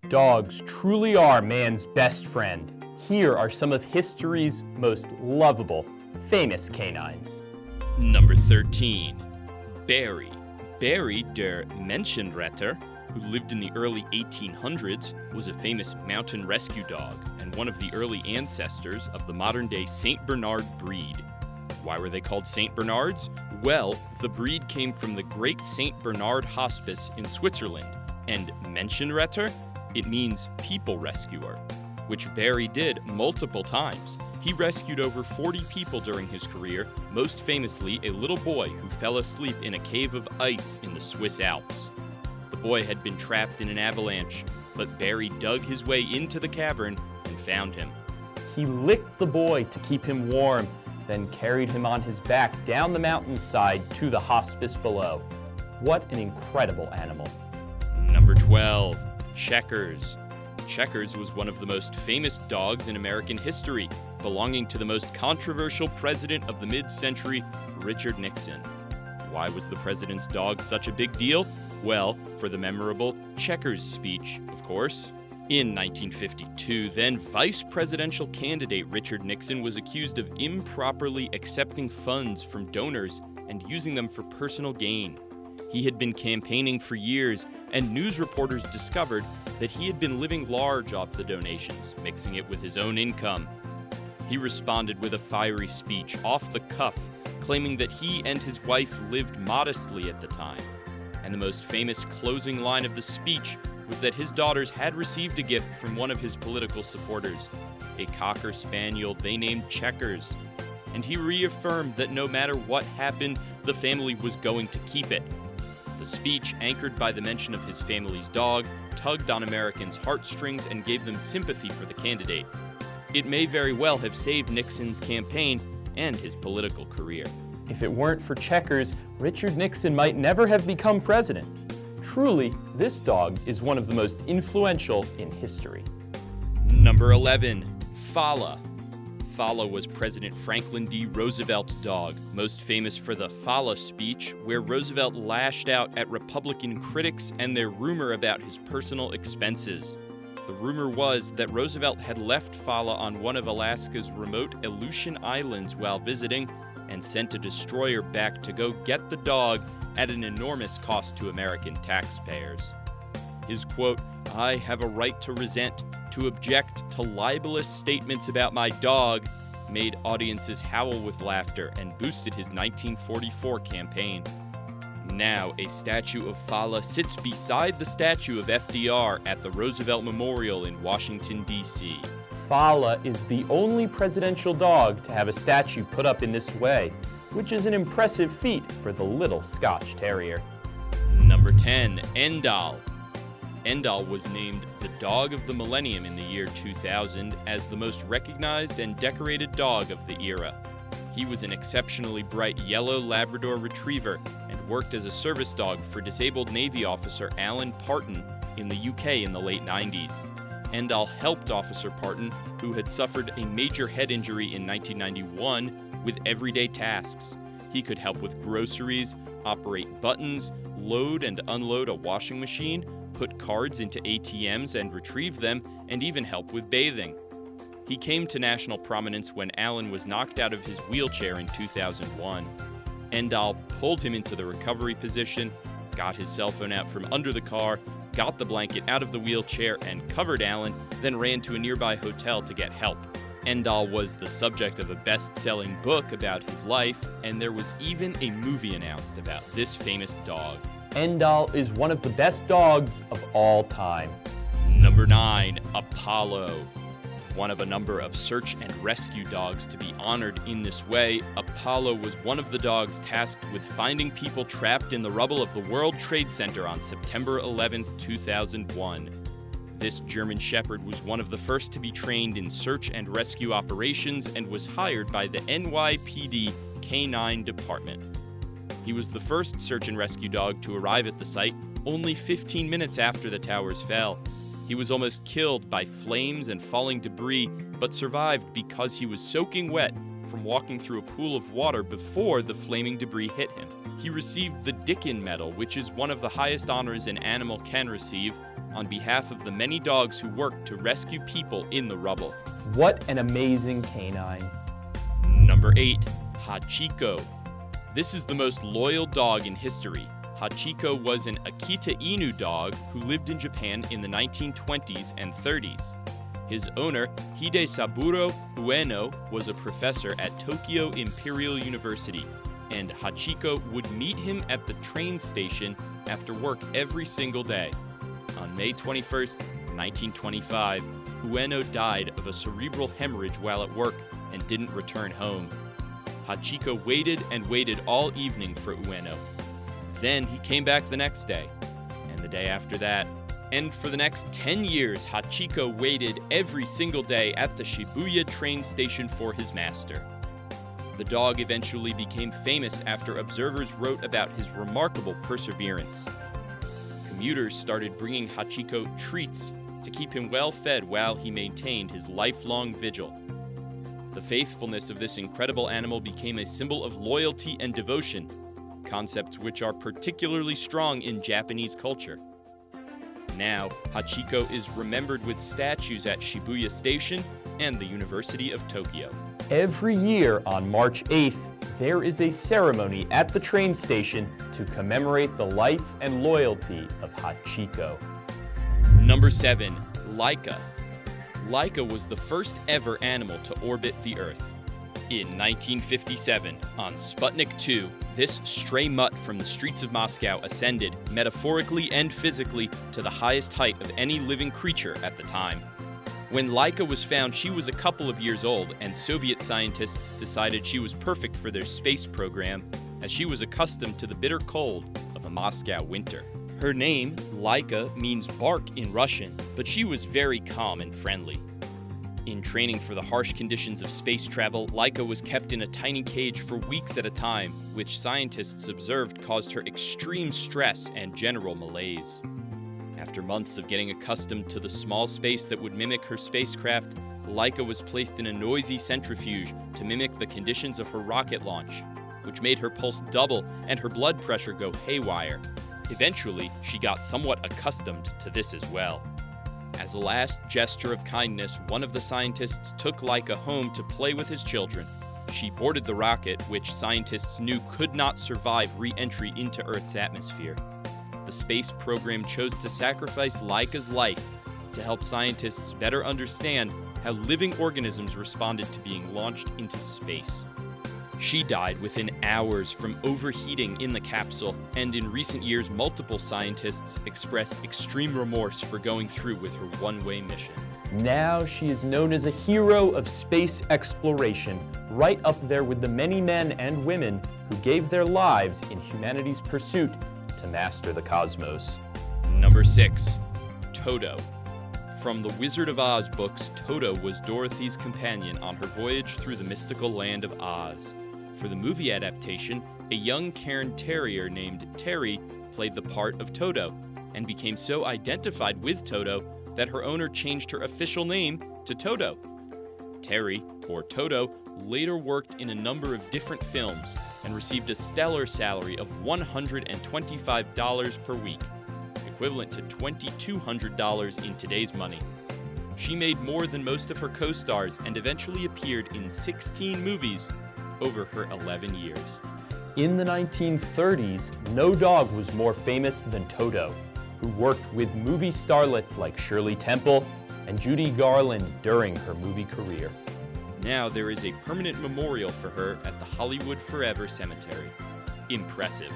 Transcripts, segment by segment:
Dogs truly are man's best friend. Here are some of history's most lovable, famous canines. Number 13. Barry. Barry der Menschenretter, who lived in the early 1800s, was a famous mountain rescue dog and one of the early ancestors of the modern-day St. Bernard breed. Why were they called St. Bernards? Well, the breed came from the Great St. Bernard Hospice in Switzerland, and Menschenretter, it means people rescuer, which Barry did multiple times. He rescued over 40 people during his career, most famously a little boy who fell asleep in a cave of ice in the Swiss Alps. The boy had been trapped in an avalanche, but Barry dug his way into the cavern and found him. He licked the boy to keep him warm, then carried him on his back down the mountainside to the hospice below. What an incredible animal. Number 12. Checkers. Checkers was one of the most famous dogs in American history, belonging to the most controversial president of the mid-century, Richard Nixon. Why was the president's dog such a big deal? Well, for the memorable Checkers speech, of course. In 1952, then vice presidential candidate Richard Nixon was accused of improperly accepting funds from donors and using them for personal gain. He had been campaigning for years, and news reporters discovered that he had been living large off the donations, mixing it with his own income. He responded with a fiery speech off the cuff, claiming that he and his wife lived modestly at the time. And the most famous closing line of the speech was that his daughters had received a gift from one of his political supporters, a Cocker Spaniel they named Checkers. And he reaffirmed that no matter what happened, the family was going to keep it. The speech, anchored by the mention of his family's dog, tugged on Americans' heartstrings and gave them sympathy for the candidate. It may very well have saved Nixon's campaign and his political career. If it weren't for Checkers, Richard Nixon might never have become president. Truly, this dog is one of the most influential in history. Number 11. Fala. Fala was President Franklin D. Roosevelt's dog, most famous for the Fala speech, where Roosevelt lashed out at Republican critics and their rumor about his personal expenses. The rumor was that Roosevelt had left Fala on one of Alaska's remote Aleutian Islands while visiting and sent a destroyer back to go get the dog at an enormous cost to American taxpayers. His quote, "I have a right to resent, to object to libelous statements about my dog," made audiences howl with laughter and boosted his 1944 campaign. Now, a statue of Fala sits beside the statue of FDR at the Roosevelt Memorial in Washington, D.C. Fala is the only presidential dog to have a statue put up in this way, which is an impressive feat for the little Scotch Terrier. Number 10. Endall. Endall was named the Dog of the Millennium in the year 2000 as the most recognized and decorated dog of the era. He was an exceptionally bright yellow Labrador Retriever and worked as a service dog for disabled Navy officer Alan Parton in the UK in the late 90s. Endall helped Officer Parton, who had suffered a major head injury in 1991, with everyday tasks. He could help with groceries, operate buttons, load and unload a washing machine, put cards into ATMs and retrieve them, and even help with bathing. He came to national prominence when Alan was knocked out of his wheelchair in 2001. Endall pulled him into the recovery position, got his cell phone out from under the car, got the blanket out of the wheelchair and covered Alan, then ran to a nearby hotel to get help. Endall was the subject of a best-selling book about his life, and there was even a movie announced about this famous dog. Endall is one of the best dogs of all time. Number 9. Apollo. One of a number of search and rescue dogs to be honored in this way, Apollo was one of the dogs tasked with finding people trapped in the rubble of the World Trade Center on September 11, 2001. This German Shepherd was one of the first to be trained in search and rescue operations and was hired by the NYPD K-9 department. He was the first search and rescue dog to arrive at the site only 15 minutes after the towers fell. He was almost killed by flames and falling debris, but survived because he was soaking wet from walking through a pool of water before the flaming debris hit him. He received the Dickin Medal, which is one of the highest honors an animal can receive, on behalf of the many dogs who worked to rescue people in the rubble. What an amazing canine. Number 8. Hachiko. This is the most loyal dog in history. Hachiko was an Akita Inu dog who lived in Japan in the 1920s and 30s. His owner, Hidesaburo Ueno, was a professor at Tokyo Imperial University, and Hachiko would meet him at the train station after work every single day. On May 21st, 1925, Ueno died of a cerebral hemorrhage while at work and didn't return home. Hachiko waited and waited all evening for Ueno. Then he came back the next day, and the day after that. And for the next 10 years, Hachiko waited every single day at the Shibuya train station for his master. The dog eventually became famous after observers wrote about his remarkable perseverance. Commuters started bringing Hachiko treats to keep him well fed while he maintained his lifelong vigil. The faithfulness of this incredible animal became a symbol of loyalty and devotion, concepts which are particularly strong in Japanese culture. Now, Hachiko is remembered with statues at Shibuya Station and the University of Tokyo. Every year on March 8th, there is a ceremony at the train station to commemorate the life and loyalty of Hachiko. Number 7. Lika. Lika was the first ever animal to orbit the Earth. In 1957, on Sputnik 2, this stray mutt from the streets of Moscow ascended, metaphorically and physically, to the highest height of any living creature at the time. When Lika was found, she was a couple of years old, and Soviet scientists decided she was perfect for their space program, as she was accustomed to the bitter cold of a Moscow winter. Her name, Lika, means bark in Russian, but she was very calm and friendly. In training for the harsh conditions of space travel, Lika was kept in a tiny cage for weeks at a time, which scientists observed caused her extreme stress and general malaise. After months of getting accustomed to the small space that would mimic her spacecraft, Lika was placed in a noisy centrifuge to mimic the conditions of her rocket launch, which made her pulse double and her blood pressure go haywire. Eventually, she got somewhat accustomed to this as well. As a last gesture of kindness, one of the scientists took Lika home to play with his children. She boarded the rocket, which scientists knew could not survive re-entry into Earth's atmosphere. The space program chose to sacrifice Lika's life to help scientists better understand how living organisms responded to being launched into space. She died within hours from overheating in the capsule, and in recent years, multiple scientists expressed extreme remorse for going through with her one-way mission. Now she is known as a hero of space exploration, right up there with the many men and women who gave their lives in humanity's pursuit to master the cosmos. Number 6. Toto. From the Wizard of Oz books, Toto was Dorothy's companion on her voyage through the mystical land of Oz. For the movie adaptation, a young Cairn Terrier named Terry played the part of Toto and became so identified with Toto that her owner changed her official name to Toto. Terry, or Toto, later worked in a number of different films and received a stellar salary of $125 per week, equivalent to $2,200 in today's money. She made more than most of her co-stars and eventually appeared in 16 movies over her 11 years. In the 1930s, no dog was more famous than Toto, who worked with movie starlets like Shirley Temple and Judy Garland during her movie career. Now there is a permanent memorial for her at the Hollywood Forever Cemetery. Impressive.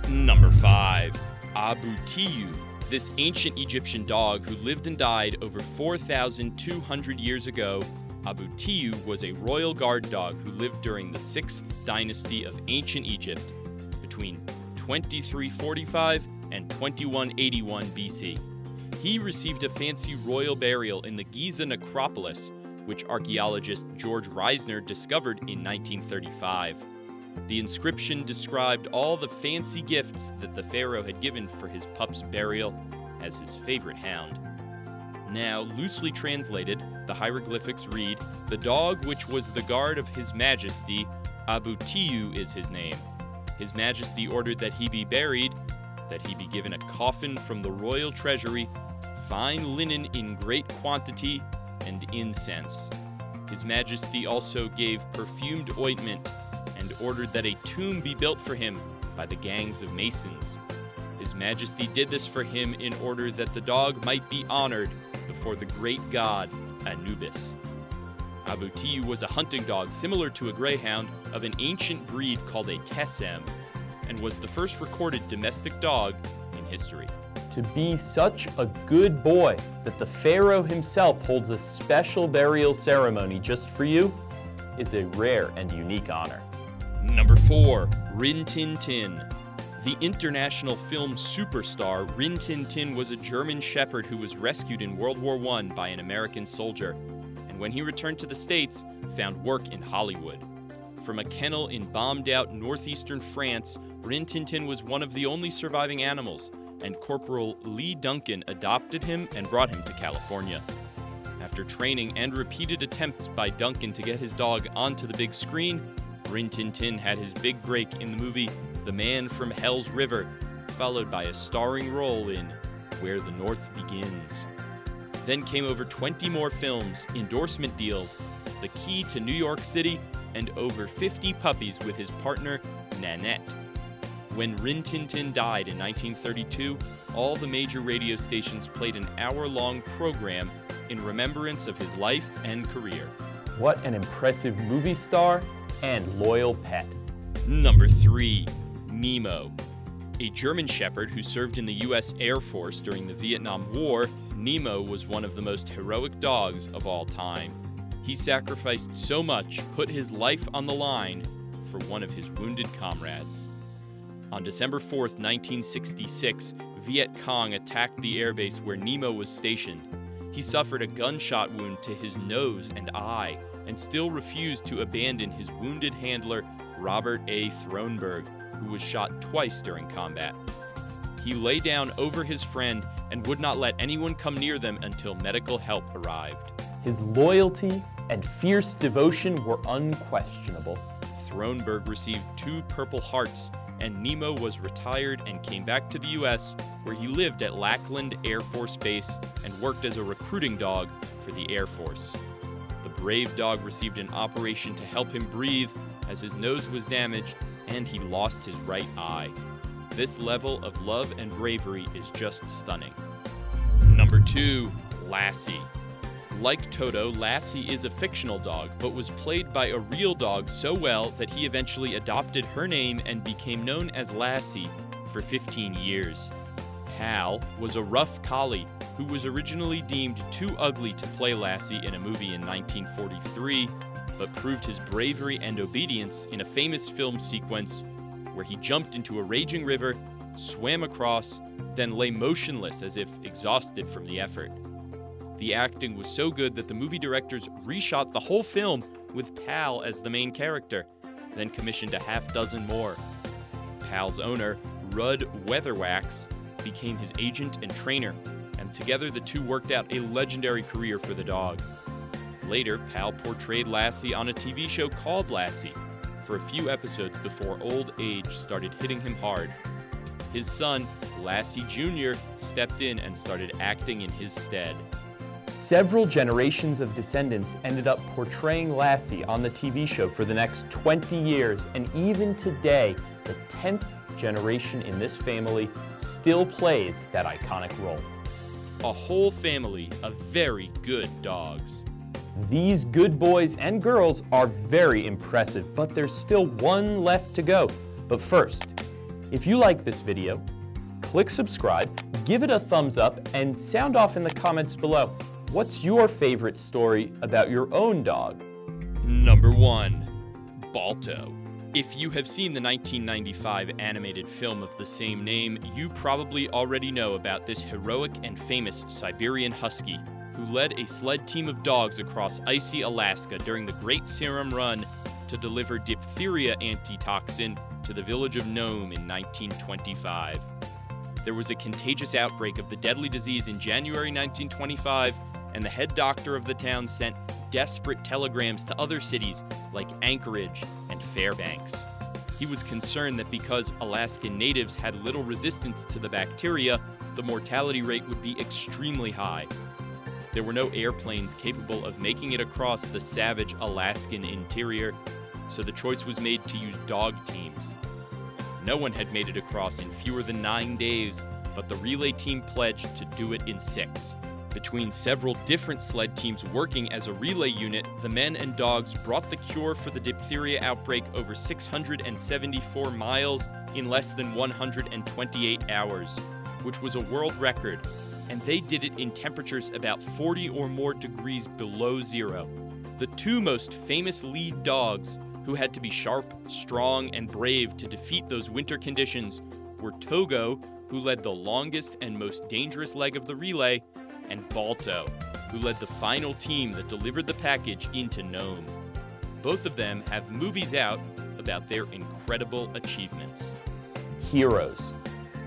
Number 5. Abu Tiyu. This ancient Egyptian dog who lived and died over 4,200 years ago, Abu Tiyu was a royal guard dog who lived during the 6th dynasty of ancient Egypt between 2345 and 2181 BC. He received a fancy royal burial in the Giza necropolis, which archaeologist George Reisner discovered in 1935. The inscription described all the fancy gifts that the pharaoh had given for his pup's burial as his favorite hound. Now, loosely translated, the hieroglyphics read, "The dog which was the guard of His Majesty, Abu Tiyu is his name. His Majesty ordered that he be buried, that he be given a coffin from the royal treasury, fine linen in great quantity, and incense. His Majesty also gave perfumed ointment and ordered that a tomb be built for him by the gangs of masons. His Majesty did this for him in order that the dog might be honored before the great god Anubis. Abuti was a hunting dog similar to a greyhound of an ancient breed called a Tessem, and was the first recorded domestic dog in history. To be such a good boy that the pharaoh himself holds a special burial ceremony just for you is a rare and unique honor. Number 4, Rin Tin. The international film superstar Rin Tin was a German shepherd who was rescued in World War I by an American soldier, and when he returned to the States, found work in Hollywood. From a kennel in bombed-out northeastern France, Rin Tin was one of the only surviving animals, and Corporal Lee Duncan adopted him and brought him to California. After training and repeated attempts by Duncan to get his dog onto the big screen, Rin Tin had his big break in the movie The Man from Hell's River, followed by a starring role in Where the North Begins. Then came over 20 more films, endorsement deals, the key to New York City, and over 50 puppies with his partner, Nanette. When Rin Tin died in 1932, all the major radio stations played an hour-long program in remembrance of his life and career. What an impressive movie star and loyal pet. Number 3, Nemo. A German shepherd who served in the U.S. Air Force during the Vietnam War, Nemo was one of the most heroic dogs of all time. He sacrificed so much, put his life on the line for one of his wounded comrades. On December 4th, 1966, Viet Cong attacked the airbase where Nemo was stationed. He suffered a gunshot wound to his nose and eye, and still refused to abandon his wounded handler, Robert A. Thronberg, who was shot twice during combat. He lay down over his friend and would not let anyone come near them until medical help arrived. His loyalty and fierce devotion were unquestionable. Thronberg received 2 Purple Hearts, and Nemo was retired and came back to the U.S., where he lived at Lackland Air Force Base and worked as a recruiting dog for the Air Force. The brave dog received an operation to help him breathe as his nose was damaged and he lost his right eye. This level of love and bravery is just stunning. Number 2, Lassie. Like Toto, Lassie is a fictional dog, but was played by a real dog so well that he eventually adopted her name and became known as Lassie for 15 years. Pal was a rough collie who was originally deemed too ugly to play Lassie in a movie in 1943, but proved his bravery and obedience in a famous film sequence where he jumped into a raging river, swam across, then lay motionless as if exhausted from the effort. The acting was so good that the movie directors reshot the whole film with Pal as the main character, then commissioned a half dozen more. Pal's owner, Rudd Weatherwax, became his agent and trainer, and together the two worked out a legendary career for the dog. Later, Pal portrayed Lassie on a TV show called Lassie for a few episodes before old age started hitting him hard. His son, Lassie Jr., stepped in and started acting in his stead. Several generations of descendants ended up portraying Lassie on the TV show for the next 20 years, and even today, the 10th generation in this family still plays that iconic role. A whole family of very good dogs. These good boys and girls are very impressive, but there's still one left to go. But first, if you like this video, click subscribe, give it a thumbs up, and sound off in the comments below. What's your favorite story about your own dog? Number 1, Balto. If you have seen the 1995 animated film of the same name, you probably already know about this heroic and famous Siberian Husky who led a sled team of dogs across icy Alaska during the Great Serum Run to deliver diphtheria antitoxin to the village of Nome in 1925. There was a contagious outbreak of the deadly disease in January 1925, and the head doctor of the town sent desperate telegrams to other cities like Anchorage and Fairbanks. He was concerned that because Alaskan natives had little resistance to the bacteria, the mortality rate would be extremely high. There were no airplanes capable of making it across the savage Alaskan interior, so the choice was made to use dog teams. No one had made it across in fewer than 9 days, but the relay team pledged to do it in 6. Between several different sled teams working as a relay unit, the men and dogs brought the cure for the diphtheria outbreak over 674 miles in less than 128 hours, which was a world record, and they did it in temperatures about 40 or more degrees below zero. The two most famous lead dogs, who had to be sharp, strong, and brave to defeat those winter conditions, were Togo, who led the longest and most dangerous leg of the relay, and Balto, who led the final team that delivered the package into Nome. Both of them have movies out about their incredible achievements. Heroes.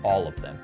All of them.